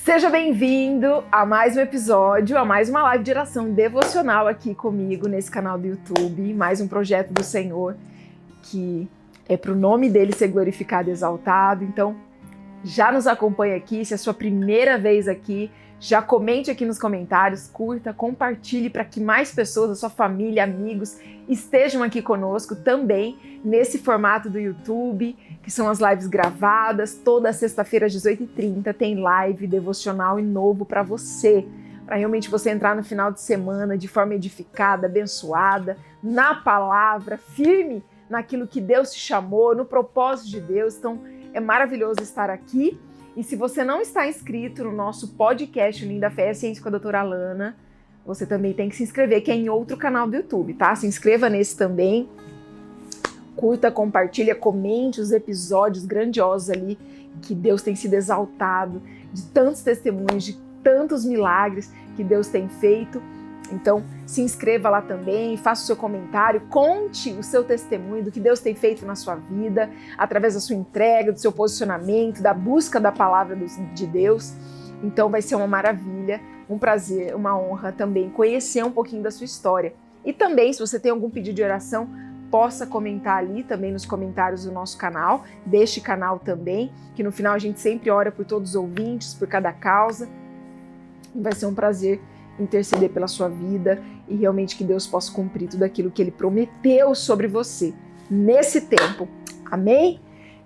Seja bem-vindo a mais um episódio, a mais uma live de oração devocional aqui comigo nesse canal do YouTube, mais um projeto do Senhor que é para o nome dele ser glorificado e exaltado. Então, já nos acompanha aqui, se é a sua primeira vez aqui, já comente aqui nos comentários, curta, compartilhe para que mais pessoas, a sua família, amigos, estejam aqui conosco também nesse formato do YouTube, que são as lives gravadas. Toda sexta-feira às 18h30 tem live devocional e novo para você, para realmente você entrar no final de semana de forma edificada, abençoada, na palavra, firme naquilo que Deus te chamou, no propósito de Deus. Então, é maravilhoso estar aqui. E se você não está inscrito no nosso podcast Unindo a Fé e a Ciência com a doutora Alana, você também tem que se inscrever, que é em outro canal do YouTube, tá? Se inscreva nesse também, curta, compartilha, comente os episódios grandiosos ali, que Deus tem sido exaltado, de tantos testemunhos, de tantos milagres que Deus tem feito. Então, se inscreva lá também, faça o seu comentário, conte o seu testemunho do que Deus tem feito na sua vida, através da sua entrega, do seu posicionamento, da busca da palavra de Deus. Então vai ser uma maravilha, um prazer, uma honra também conhecer um pouquinho da sua história. E também, se você tem algum pedido de oração, possa comentar ali também nos comentários do nosso canal, deste canal também, que no final a gente sempre ora por todos os ouvintes, por cada causa. Vai ser um prazer interceder pela sua vida e realmente que Deus possa cumprir tudo aquilo que Ele prometeu sobre você nesse tempo. Amém?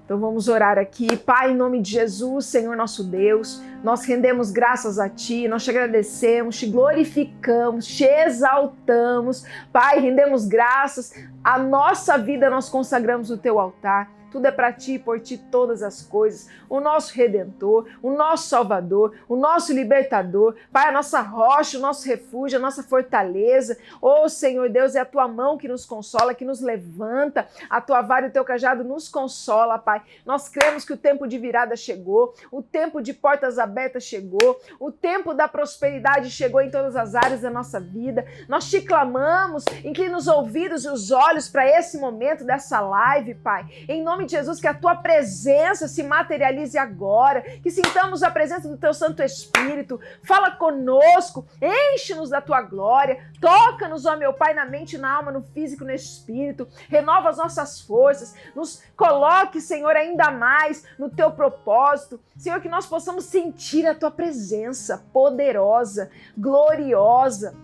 Então vamos orar aqui. Pai, em nome de Jesus, Senhor nosso Deus, nós rendemos graças a Ti, nós te agradecemos, te glorificamos, te exaltamos. Pai, rendemos graças, a nossa vida nós consagramos no Teu altar. Tudo é para Ti, por Ti todas as coisas. O nosso Redentor, o nosso Salvador, o nosso Libertador. Pai, a nossa rocha, o nosso refúgio, a nossa fortaleza. Oh, Senhor Deus, é a Tua mão que nos consola, que nos levanta. A Tua vara e o Teu cajado nos consola, Pai. Nós cremos que o tempo de virada chegou, o tempo de portas abertas chegou, o tempo da prosperidade chegou em todas as áreas da nossa vida. Nós Te clamamos, inclina os ouvidos e os olhos para esse momento dessa live, Pai. Em nome de Jesus, que a Tua presença se materialize agora, que sintamos a presença do Teu Santo Espírito. Fala conosco, enche-nos da Tua glória, toca-nos, ó meu Pai, na mente, na alma, no físico, no espírito, renova as nossas forças, nos coloque, Senhor, ainda mais no Teu propósito. Senhor, que nós possamos sentir a Tua presença poderosa, gloriosa,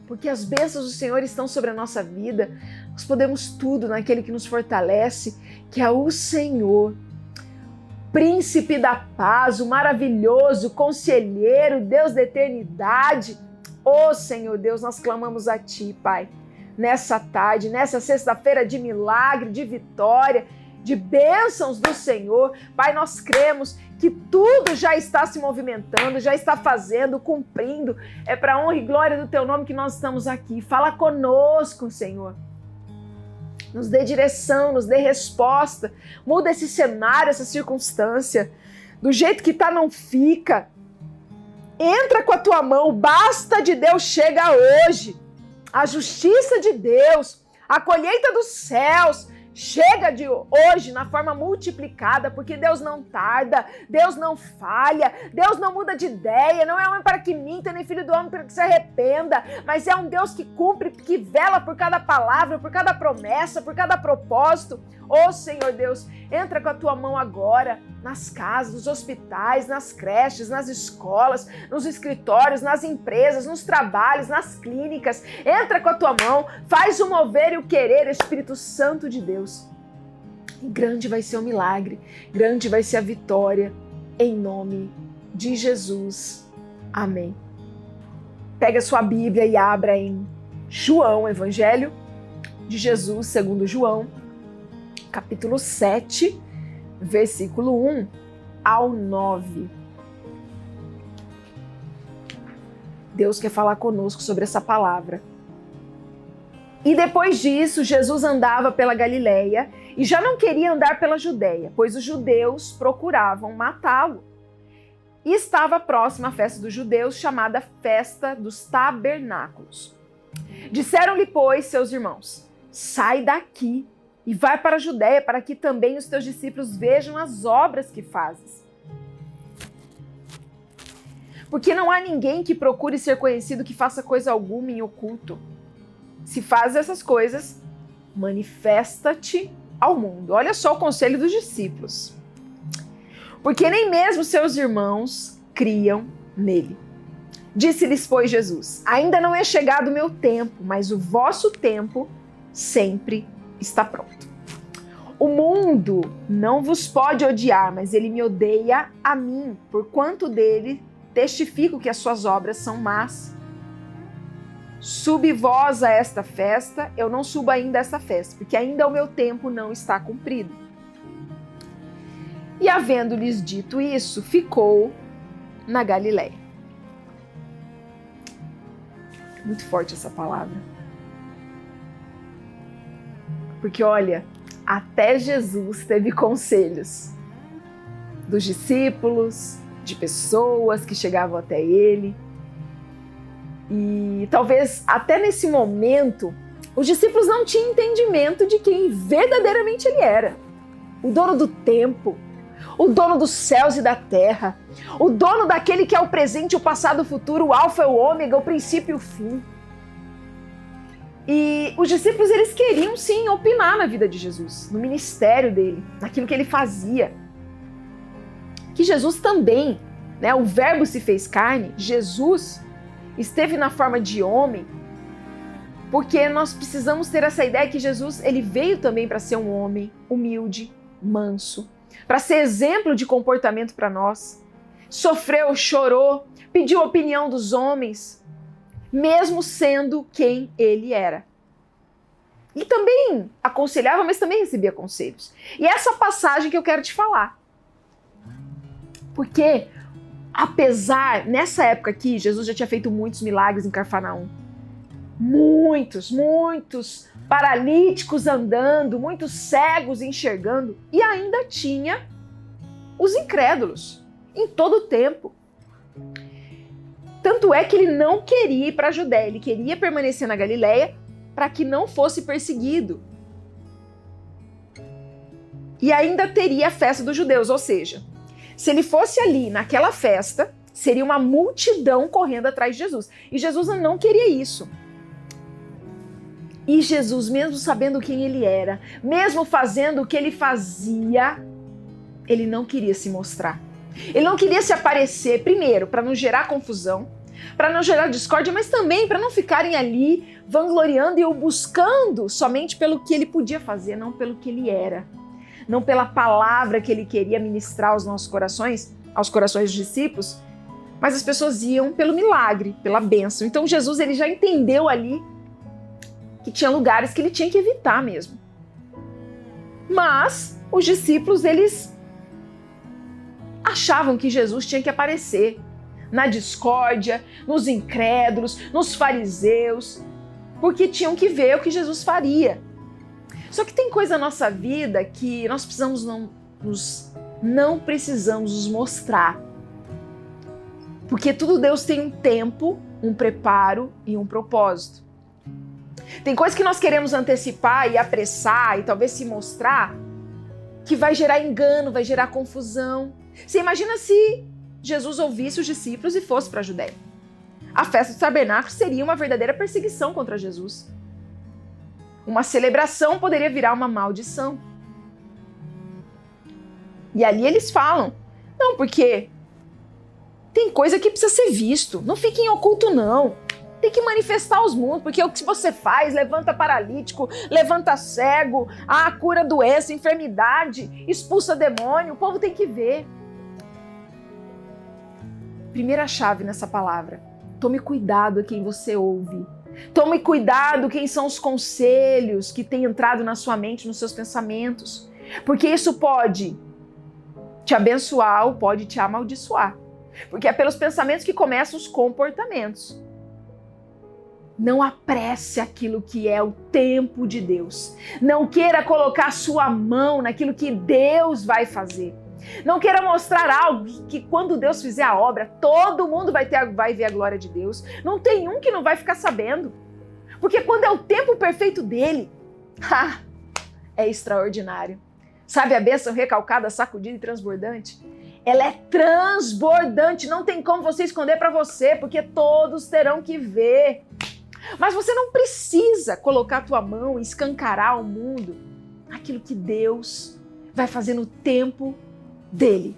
porque as bênçãos do Senhor estão sobre a nossa vida. Nós podemos tudo naquele que nos fortalece, que é o Senhor, Príncipe da paz, o maravilhoso, conselheiro, Deus da eternidade. Ô Senhor Deus, nós clamamos a Ti, Pai, nessa tarde, nessa sexta-feira de milagre, de vitória, de bênçãos do Senhor. Pai, nós cremos que tudo já está se movimentando, já está fazendo, cumprindo. É para a honra e glória do Teu nome que nós estamos aqui. Fala conosco, Senhor. Nos dê direção, nos dê resposta. Muda esse cenário, essa circunstância. Do jeito que está, não fica. Entra com a Tua mão. O basta de Deus chega hoje. A justiça de Deus, a colheita dos céus, chega de hoje na forma multiplicada, porque Deus não tarda, Deus não falha, Deus não muda de ideia, não é homem para que minta, nem filho do homem para que se arrependa, mas é um Deus que cumpre, que vela por cada palavra, por cada promessa, por cada propósito. Ô Senhor Deus, entra com a Tua mão agora, nas casas, nos hospitais, nas creches, nas escolas, nos escritórios, nas empresas, nos trabalhos, nas clínicas. Entra com a Tua mão, faz o mover e o querer, Espírito Santo de Deus. E grande vai ser o milagre, grande vai ser a vitória, em nome de Jesus. Amém. Pega a sua Bíblia e abra em João, Evangelho de Jesus segundo João, capítulo 7, versículo 1 ao 9. Deus quer falar conosco sobre essa palavra. E depois disso, Jesus andava pela Galileia e já não queria andar pela Judéia, pois os judeus procuravam matá-lo. E estava próxima a festa dos judeus, chamada Festa dos Tabernáculos. Disseram-lhe, pois, seus irmãos: sai daqui e vai para a Judéia, para que também os teus discípulos vejam as obras que fazes. Porque não há ninguém que procure ser conhecido que faça coisa alguma em oculto. Se faz essas coisas, manifesta-te ao mundo. Olha só o conselho dos discípulos. Porque nem mesmo seus irmãos criam nele. Disse-lhes, pois, Jesus: ainda não é chegado o meu tempo, mas o vosso tempo sempre está pronto. O mundo não vos pode odiar, mas ele me odeia a mim, porquanto dele testifico que as suas obras são más. Subi vós a esta festa, eu não subo ainda a esta festa, porque ainda o meu tempo não está cumprido. E havendo-lhes dito isso, ficou na Galiléia. Muito forte essa palavra. Porque olha, até Jesus teve conselhos dos discípulos, de pessoas que chegavam até ele. E talvez até nesse momento, os discípulos não tinham entendimento de quem verdadeiramente ele era. O dono do tempo, o dono dos céus e da terra, o dono daquele que é o presente, o passado, o futuro, o alfa e o ômega, o princípio e o fim. E os discípulos, eles queriam sim opinar na vida de Jesus, no ministério dele, naquilo que ele fazia. Que Jesus também, né, o verbo se fez carne, Jesus esteve na forma de homem, porque nós precisamos ter essa ideia que Jesus, ele veio também para ser um homem humilde, manso, para ser exemplo de comportamento para nós. Sofreu, chorou, pediu a opinião dos homens, mesmo sendo quem ele era. E também aconselhava, mas também recebia conselhos. E essa passagem que eu quero te falar. Porque, apesar, nessa época aqui, Jesus já tinha feito muitos milagres em Cafarnaum. Muitos paralíticos andando, muitos cegos enxergando. E ainda tinha os incrédulos, em todo o tempo. Tanto é que ele não queria ir para a Judéia, ele queria permanecer na Galiléia para que não fosse perseguido. E ainda teria a festa dos judeus, ou seja, se ele fosse ali naquela festa, seria uma multidão correndo atrás de Jesus. E Jesus não queria isso. E Jesus, mesmo sabendo quem ele era, mesmo fazendo o que ele fazia, ele não queria se mostrar. Ele não queria se aparecer, primeiro, para não gerar confusão, para não gerar discórdia, mas também para não ficarem ali vangloriando e o buscando somente pelo que ele podia fazer, não pelo que ele era. Não pela palavra que ele queria ministrar aos nossos corações, aos corações dos discípulos, mas as pessoas iam pelo milagre, pela bênção. Então Jesus, ele já entendeu ali que tinha lugares que ele tinha que evitar mesmo. Mas os discípulos, eles achavam que Jesus tinha que aparecer na discórdia, nos incrédulos, nos fariseus, porque tinham que ver o que Jesus faria. Só que tem coisa na nossa vida que nós precisamos não precisamos nos mostrar. Porque tudo Deus tem um tempo, um preparo e um propósito. Tem coisas que nós queremos antecipar e apressar e talvez se mostrar que vai gerar engano, vai gerar confusão. Você imagina se Jesus ouvisse os discípulos e fosse para a Judéia. A festa dos tabernáculos seria uma verdadeira perseguição contra Jesus. Uma celebração poderia virar uma maldição. E ali eles falam, não, porque tem coisa que precisa ser visto, não fique em oculto não. Tem que manifestar aos mundos, porque o que você faz, levanta paralítico, levanta cego, cura doença, enfermidade, expulsa demônio, o povo tem que ver. Primeira chave nessa palavra, tome cuidado a quem você ouve. Tome cuidado quem são os conselhos que têm entrado na sua mente, nos seus pensamentos, porque isso pode te abençoar ou pode te amaldiçoar, porque é pelos pensamentos que começam os comportamentos. Não apresse aquilo que é o tempo de Deus. Não queira colocar sua mão naquilo que Deus vai fazer. Não queira mostrar algo que quando Deus fizer a obra, todo mundo vai ver a glória de Deus. Não tem um que não vai ficar sabendo. Porque quando é o tempo perfeito dele, é extraordinário. Sabe a bênção recalcada, sacudida e transbordante? ela é transbordante, não tem como você esconder para você, porque todos terão que ver. Mas você não precisa colocar a tua mão e escancarar ao mundo aquilo que Deus vai fazer no tempo dele.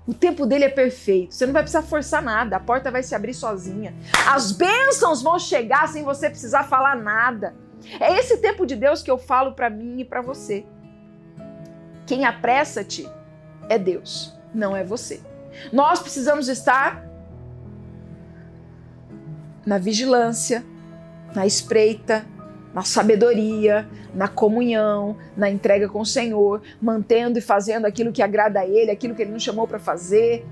O tempo dele é perfeito, você não vai precisar forçar nada, a porta vai se abrir sozinha. As bênçãos vão chegar sem você precisar falar nada. É esse tempo de Deus que eu falo para mim e para você. Quem apressa-te é Deus, não é você. Nós precisamos estar na vigilância, na espreita, na sabedoria, na comunhão, na entrega com o Senhor, mantendo e fazendo aquilo que agrada a Ele, aquilo que Ele nos chamou para fazer,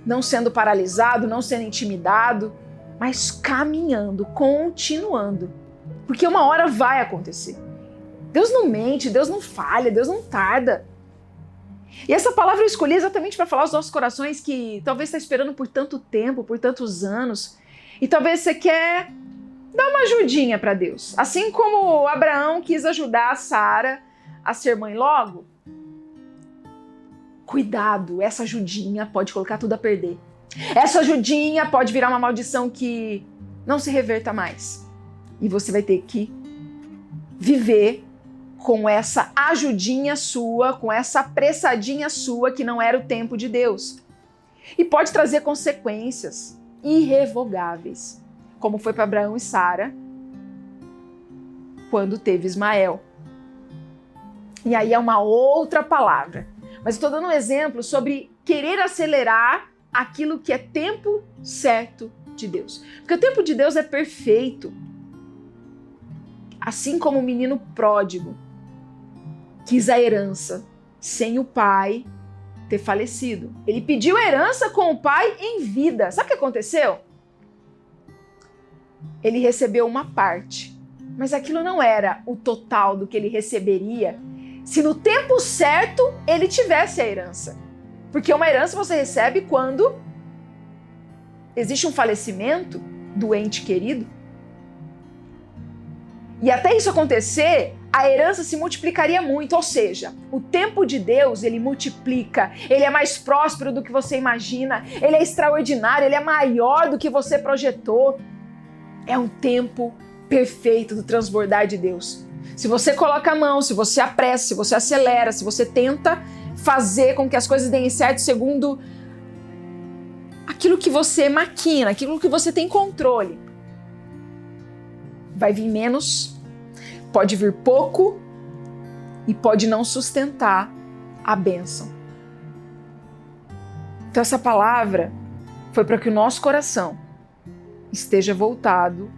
não sendo paralisado, não sendo intimidado, mas caminhando, continuando, porque uma hora vai acontecer. Deus não mente, Deus não falha, Deus não tarda. E essa palavra eu escolhi exatamente para falar aos nossos corações que talvez está esperando por tanto tempo, por tantos anos, e talvez você quer dar uma ajudinha para Deus. Assim como Abraão quis ajudar a Sara a ser mãe logo, cuidado, essa ajudinha pode colocar tudo a perder. Essa ajudinha pode virar uma maldição que não se reverta mais. E você vai ter que viver com essa ajudinha sua, com essa apressadinha sua que não era o tempo de Deus. E pode trazer consequências irrevogáveis, como foi para Abraão e Sara quando teve Ismael. E aí é uma outra palavra. Mas estou dando um exemplo sobre querer acelerar aquilo que é tempo certo de Deus. Porque o tempo de Deus é perfeito. Assim como o menino pródigo quis a herança sem o pai ter falecido. Ele pediu a herança com o pai em vida. Sabe o que aconteceu? Ele recebeu uma parte, mas aquilo não era o total do que ele receberia se no tempo certo ele tivesse a herança. Porque uma herança você recebe quando existe um falecimento do ente querido. E até isso acontecer, a herança se multiplicaria muito, ou seja, o tempo de Deus, ele multiplica, ele é mais próspero do que você imagina, ele é extraordinário, ele é maior do que você projetou. É um tempo perfeito do transbordar de Deus. Se você coloca a mão, se você apressa, se você acelera, se você tenta fazer com que as coisas deem certo segundo aquilo que você maquina, aquilo que você tem controle, vai vir menos, pode vir pouco e pode não sustentar a bênção. Então essa palavra foi para que o nosso coração esteja voltado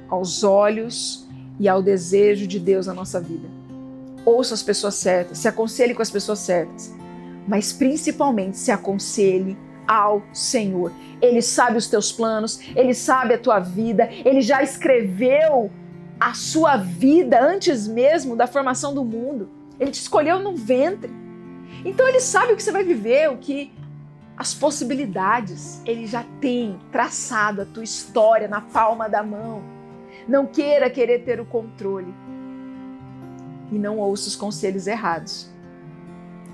aos olhos e ao desejo de Deus na nossa vida. Ouça as pessoas certas, se aconselhe com as pessoas certas, mas principalmente se aconselhe ao Senhor. Ele sabe os teus planos, Ele sabe a tua vida, Ele já escreveu a sua vida antes mesmo da formação do mundo. Ele te escolheu no ventre. Então Ele sabe o que você vai viver, as possibilidades. Ele já tem traçado a tua história na palma da mão. Não querer ter o controle e não ouça os conselhos errados.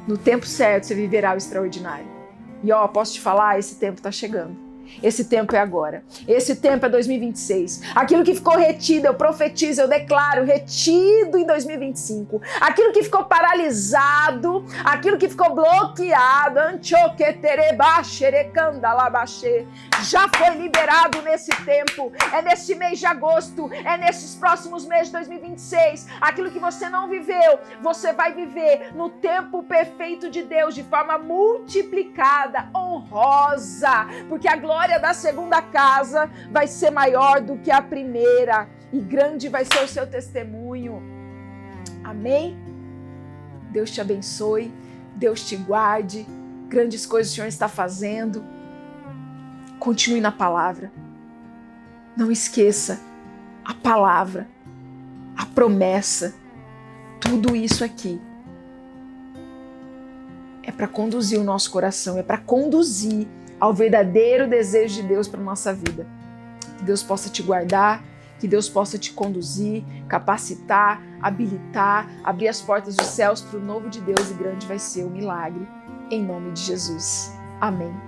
No tempo certo você viverá o extraordinário. E posso te falar, esse tempo está chegando. Esse tempo é agora. Esse tempo é 2026. Aquilo que ficou retido, eu profetizo, eu declaro, retido em 2025. Aquilo que ficou paralisado, aquilo que ficou bloqueado, já foi liberado nesse tempo. É nesse mês de agosto, é nesses próximos meses de 2026. Aquilo que você não viveu, você vai viver no tempo perfeito de Deus, de forma multiplicada, honrosa, porque a glória da segunda casa vai ser maior do que a primeira e grande vai ser o seu testemunho. Amém? Deus te abençoe, Deus te guarde, grandes coisas o Senhor está fazendo. Continue na palavra. Não esqueça a palavra, a promessa, tudo isso aqui é para conduzir o nosso coração, é para conduzir ao verdadeiro desejo de Deus para a nossa vida. Que Deus possa te guardar, que Deus possa te conduzir, capacitar, habilitar, abrir as portas dos céus para o novo de Deus e grande vai ser o milagre em nome de Jesus. Amém.